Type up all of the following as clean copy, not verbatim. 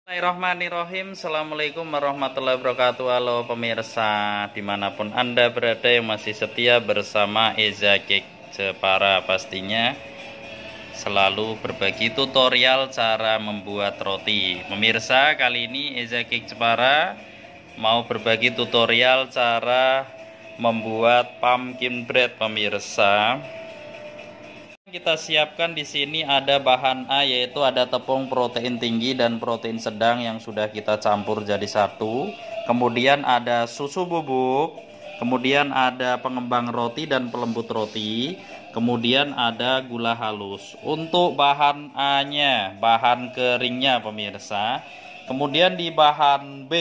Bismillahirrahmanirrahim. Assalamualaikum warahmatullahi wabarakatuh. Halo pemirsa dimanapun Anda berada yang masih setia bersama Eza Cake Jepara, pastinya selalu berbagi tutorial cara membuat roti. Pemirsa, kali ini Eza Cake Jepara mau berbagi tutorial cara membuat pumpkin bread. Pemirsa, kita siapkan di sini ada bahan A, yaitu ada tepung protein tinggi dan protein sedang yang sudah kita campur jadi satu. Kemudian ada susu bubuk, kemudian ada pengembang roti dan pelembut roti, kemudian ada gula halus. Untuk bahan A-nya, bahan keringnya pemirsa. Kemudian di bahan B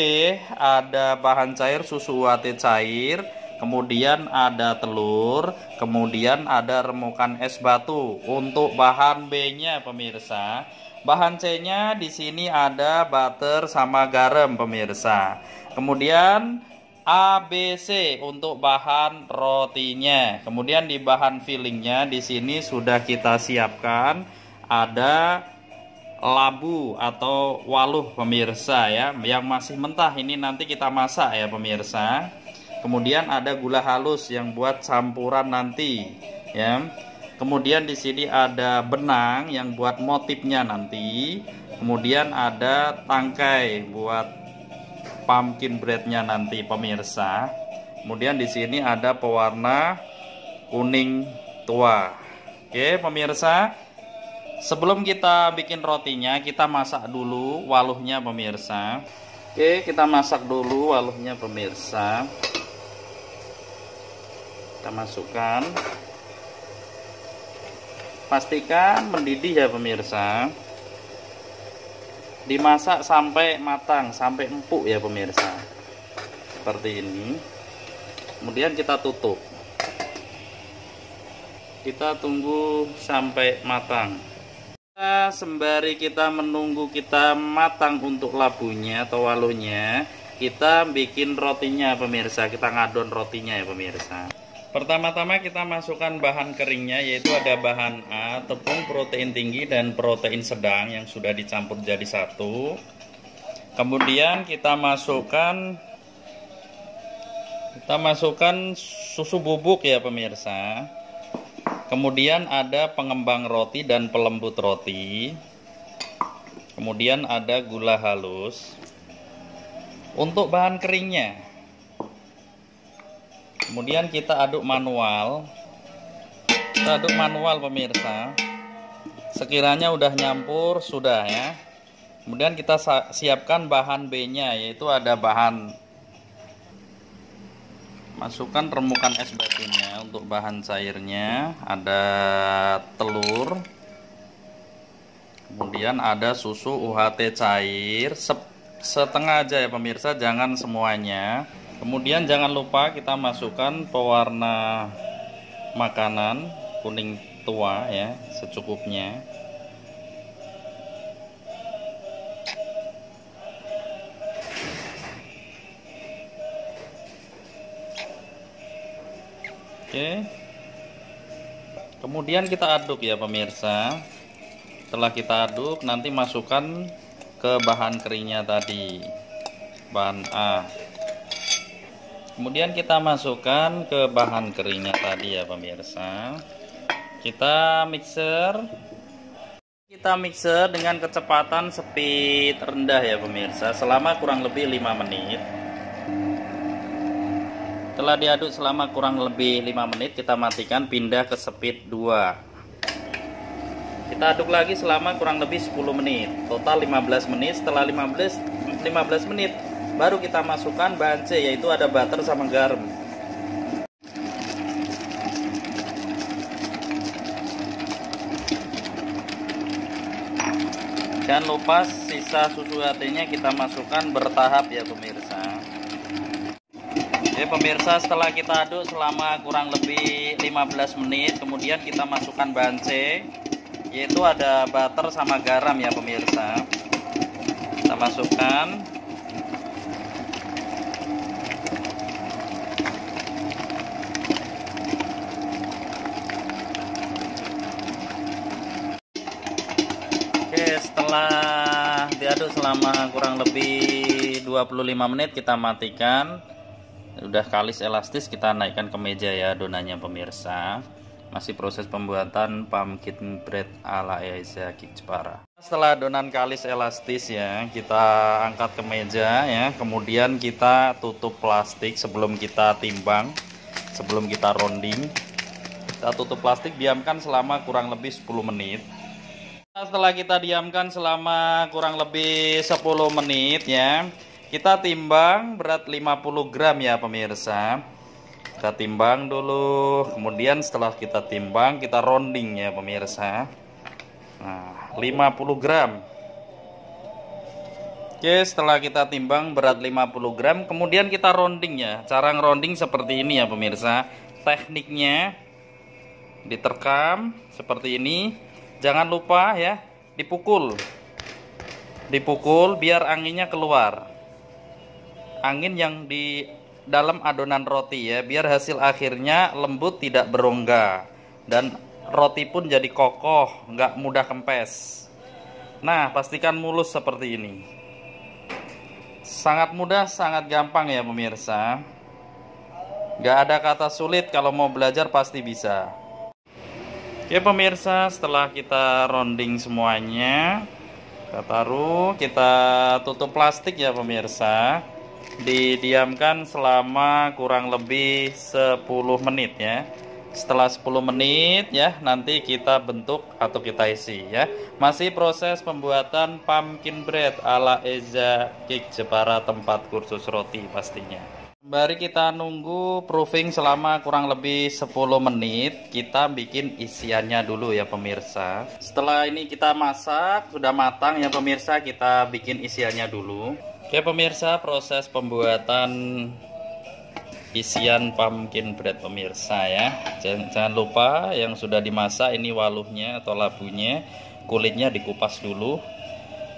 ada bahan cair susu UHT cair, kemudian ada telur, kemudian ada remukan es batu. Untuk bahan B-nya pemirsa, bahan C-nya di sini ada butter sama garam pemirsa. Kemudian A, B, C untuk bahan rotinya. Kemudian di bahan fillingnya di sini sudah kita siapkan ada labu atau waluh pemirsa ya, yang masih mentah, ini nanti kita masak ya pemirsa. Kemudian ada gula halus yang buat campuran nanti ya. Kemudian di sini ada benang yang buat motifnya nanti. Kemudian ada tangkai buat pumpkin breadnya nanti pemirsa. Kemudian di sini ada pewarna kuning tua. Oke pemirsa, sebelum kita bikin rotinya, kita masak dulu waluhnya pemirsa. Oke, kita masak dulu waluhnya pemirsa. Kita masukkan, pastikan mendidih ya pemirsa, dimasak sampai matang, sampai empuk ya pemirsa, seperti ini. Kemudian kita tutup, kita tunggu sampai matang. Sembari kita menunggu kita matang untuk labunya atau waluhnya, kita bikin rotinya pemirsa, kita ngadon rotinya ya pemirsa. Pertama-tama kita masukkan bahan keringnya, yaitu ada bahan A, tepung protein tinggi dan protein sedang yang sudah dicampur jadi satu. Kemudian kita masukkan susu bubuk ya pemirsa. Kemudian ada pengembang roti dan pelembut roti. Kemudian ada gula halus. Untuk bahan keringnya, kemudian kita aduk manual. Kita aduk manual pemirsa. Sekiranya udah nyampur, sudah ya. Kemudian kita siapkan bahan B-nya, yaitu ada bahan, masukkan remukan es batunya. Untuk bahan cairnya ada telur. Kemudian ada susu UHT cair, setengah aja ya pemirsa, jangan semuanya. Kemudian jangan lupa kita masukkan pewarna makanan kuning tua ya, secukupnya. Oke. Kemudian kita aduk ya pemirsa. Setelah kita aduk, nanti masukkan ke bahan keringnya tadi, bahan A. Kemudian kita masukkan ke bahan keringnya tadi ya pemirsa. Kita mixer dengan kecepatan speed rendah ya pemirsa, selama kurang lebih 5 menit. Setelah diaduk selama kurang lebih 5 menit, kita matikan, pindah ke speed 2. Kita aduk lagi selama kurang lebih 10 menit, total 15 menit. Setelah 15 menit baru kita masukkan bahan C, yaitu ada butter sama garam. Jangan lupa sisa susu UHT-nya kita masukkan bertahap ya pemirsa. Oke pemirsa, setelah kita aduk selama kurang lebih 15 menit, kemudian kita masukkan bahan C, yaitu ada butter sama garam ya pemirsa. Kita masukkan. Oke, setelah diaduk aduk selama kurang lebih 25 menit, kita matikan. Udah kalis elastis, kita naikkan ke meja ya adonannya pemirsa. Masih proses pembuatan pumpkin bread ala Eza Cake Jepara. Setelah adonan kalis elastis ya, kita angkat ke meja ya. Kemudian kita tutup plastik sebelum kita timbang, sebelum kita rounding. Kita tutup plastik, diamkan selama kurang lebih 10 menit. Setelah kita diamkan selama kurang lebih 10 menit ya, kita timbang berat 50 gram ya pemirsa. Kita timbang dulu, kemudian setelah kita timbang kita rounding ya pemirsa. Nah, 50 gram. Oke, setelah kita timbang berat 50 gram, kemudian kita rounding ya. Cara ngeronding seperti ini ya pemirsa. Tekniknya diterkam seperti ini. Jangan lupa ya, dipukul. Dipukul biar anginnya keluar. Angin yang di dalam adonan roti ya, biar hasil akhirnya lembut, tidak berongga, dan roti pun jadi kokoh, nggak mudah kempes. Nah, pastikan mulus seperti ini. Sangat mudah, sangat gampang ya pemirsa. Nggak ada kata sulit, kalau mau belajar pasti bisa. Oke pemirsa, setelah kita rounding semuanya, kita taruh, kita tutup plastik ya pemirsa. Didiamkan selama kurang lebih 10 menit ya. Setelah 10 menit ya, nanti kita bentuk atau kita isi ya. Masih proses pembuatan pumpkin bread ala Eza Cake Jepara, tempat kursus roti pastinya. Mari kita nunggu proofing selama kurang lebih 10 menit. Kita bikin isiannya dulu ya pemirsa. Setelah ini kita masak, sudah matang ya pemirsa, kita bikin isiannya dulu. Oke pemirsa, proses pembuatan isian pumpkin bread pemirsa ya. Jangan lupa yang sudah dimasak ini waluhnya atau labunya, kulitnya dikupas dulu.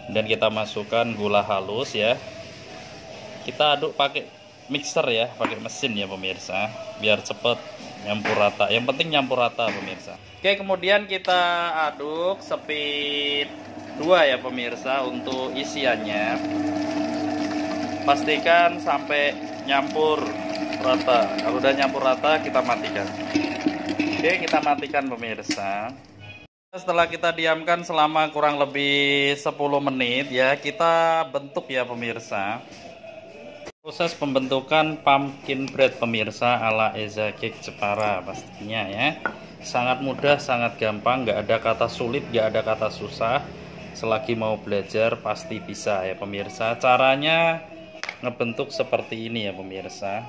Dan kita masukkan gula halus ya. Kita aduk pakai mixer ya, pakai mesin ya pemirsa, biar cepet nyampur rata. Yang penting nyampur rata pemirsa. Oke, kemudian kita aduk speed 2 ya pemirsa untuk isiannya. Pastikan sampai nyampur rata. Kalau udah nyampur rata, kita matikan. Oke, kita matikan pemirsa. Setelah kita diamkan selama kurang lebih 10 menit ya, kita bentuk ya pemirsa. Proses pembentukan pumpkin bread pemirsa ala Eza Cake Jepara pastinya ya. Sangat mudah, sangat gampang, nggak ada kata sulit, nggak ada kata susah. Selagi mau belajar pasti bisa ya pemirsa. Caranya ngebentuk seperti ini ya pemirsa.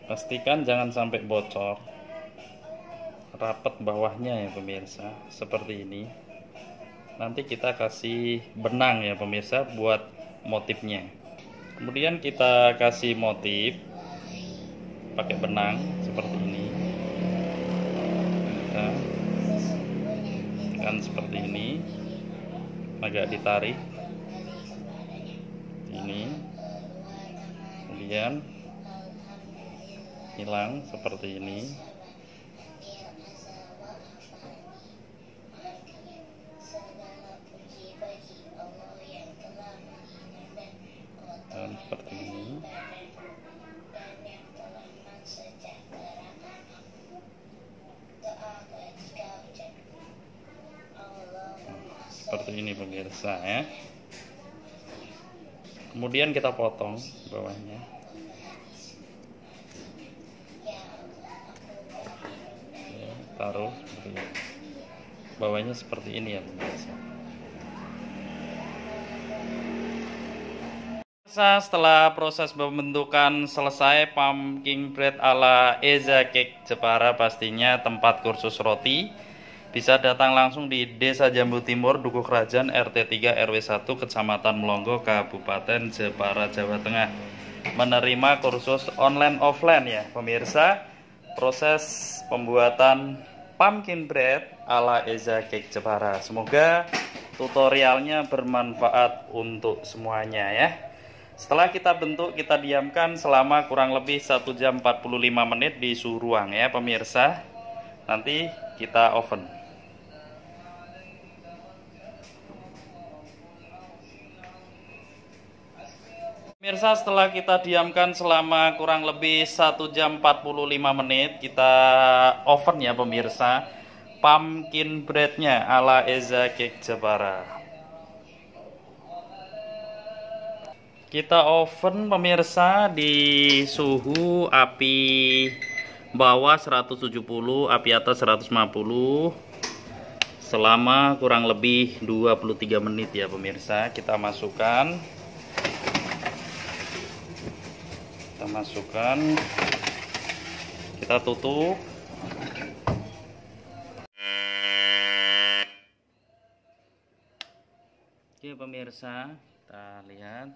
Pastikan jangan sampai bocor, rapat bawahnya ya pemirsa, seperti ini. Nanti kita kasih benang ya pemirsa buat motifnya. Kemudian kita kasih motif pakai benang seperti ini. Kita tekan seperti ini, agak ditarik ini, kemudian hilang seperti ini. Dan seperti ini. Seperti ini pemirsa ya. Kemudian kita potong bawahnya. Ya, taruh seperti ini. Bawahnya seperti ini ya pemirsa. Setelah proses pembentukan selesai, pumpkin bread ala Eza Cake Jepara pastinya tempat kursus roti. Bisa datang langsung di Desa Jambu Timur, Dukuh Kerajaan, RT 3 RW 1, Kecamatan Melongo, Kabupaten Jepara, Jawa Tengah. Menerima kursus online offline ya pemirsa. Proses pembuatan pumpkin bread ala Eza Cake Jepara. Semoga tutorialnya bermanfaat untuk semuanya ya. Setelah kita bentuk, kita diamkan selama kurang lebih 1 jam 45 menit di suhu ruang ya pemirsa. Nanti kita oven. Pemirsa, setelah kita diamkan selama kurang lebih 1 jam 45 menit, kita oven ya pemirsa. Pumpkin breadnya ala Eza Cake Jepara. Kita oven pemirsa di suhu api bawah 170, api atas 150 selama kurang lebih 23 menit ya pemirsa. Kita masukkan, kita tutup. Oke pemirsa, kita lihat.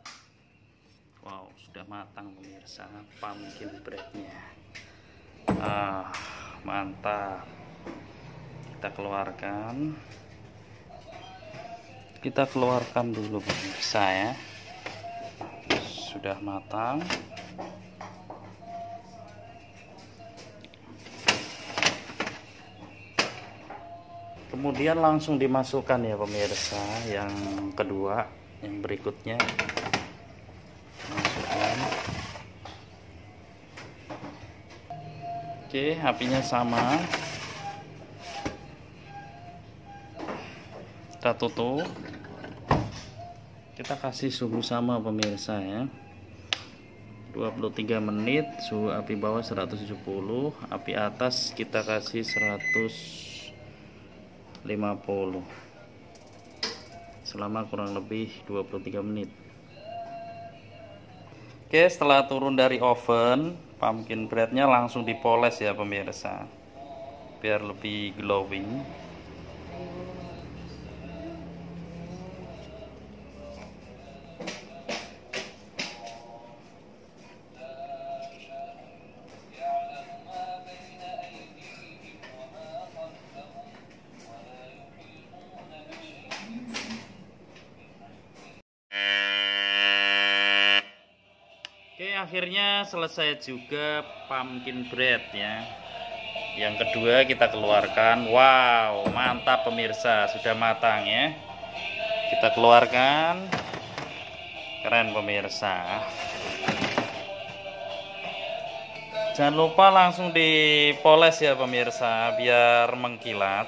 Wow, sudah matang pemirsa pumpkin breadnya. Mantap. Kita keluarkan dulu pemirsa ya. Sudah matang. Kemudian langsung dimasukkan ya pemirsa yang kedua, yang berikutnya. Masukkan. Oke, apinya sama. Kita tutup. Kita kasih suhu sama pemirsa ya. 23 menit, suhu api bawah 170, api atas kita kasih 150 selama kurang lebih 23 menit. Oke, setelah turun dari oven, pumpkin breadnya langsung dipoles ya pemirsa, biar lebih glowing. Oke, akhirnya selesai juga pumpkin bread ya. Yang kedua kita keluarkan. Wow, mantap pemirsa, sudah matang ya. Kita keluarkan. Keren pemirsa. Jangan lupa langsung dipoles ya pemirsa, biar mengkilat.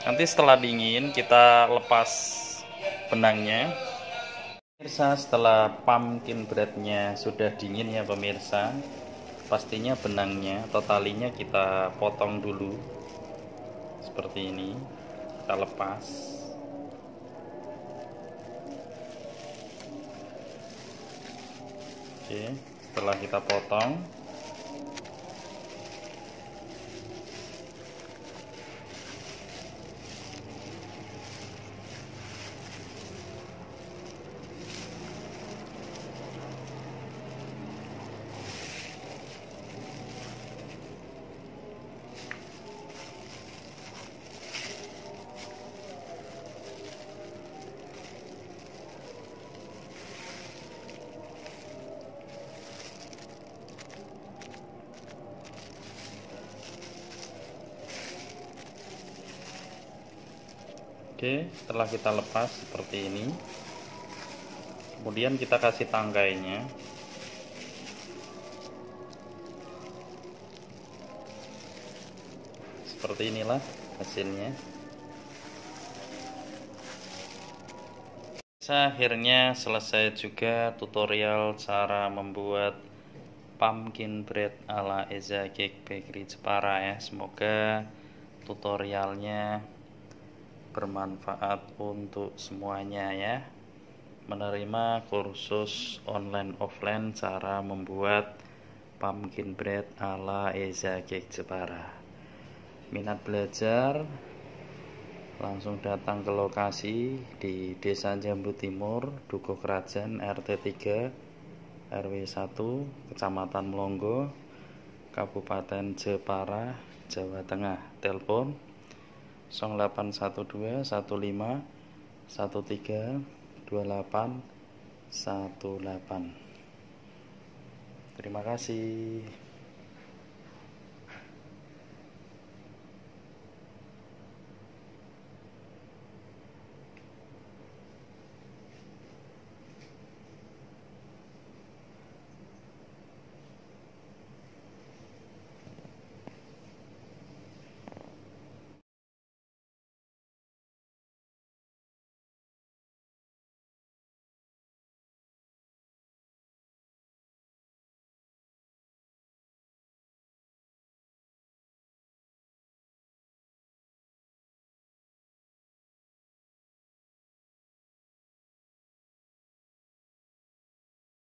Nanti setelah dingin kita lepas benangnya. Pemirsa, setelah pumpkin breadnya sudah dingin ya pemirsa, pastinya benangnya atau talinya kita potong dulu seperti ini. Kita lepas. Oke, setelah kita potong, oke, setelah kita lepas seperti ini, kemudian kita kasih tangkainya. Seperti inilah hasilnya. Akhirnya selesai juga tutorial cara membuat pumpkin bread ala Eza Cake Bakery Jepara ya. Semoga tutorialnya bermanfaat untuk semuanya ya. Menerima kursus online offline cara membuat pumpkin bread ala Eza Cake Jepara. Minat belajar, langsung datang ke lokasi di Desa Jambu Timur, Dukuh Krajan, RT 3 RW 1, Kecamatan Melonggo, Kabupaten Jepara, Jawa Tengah. Telepon 0812 15 13 2 2818. Terima kasih.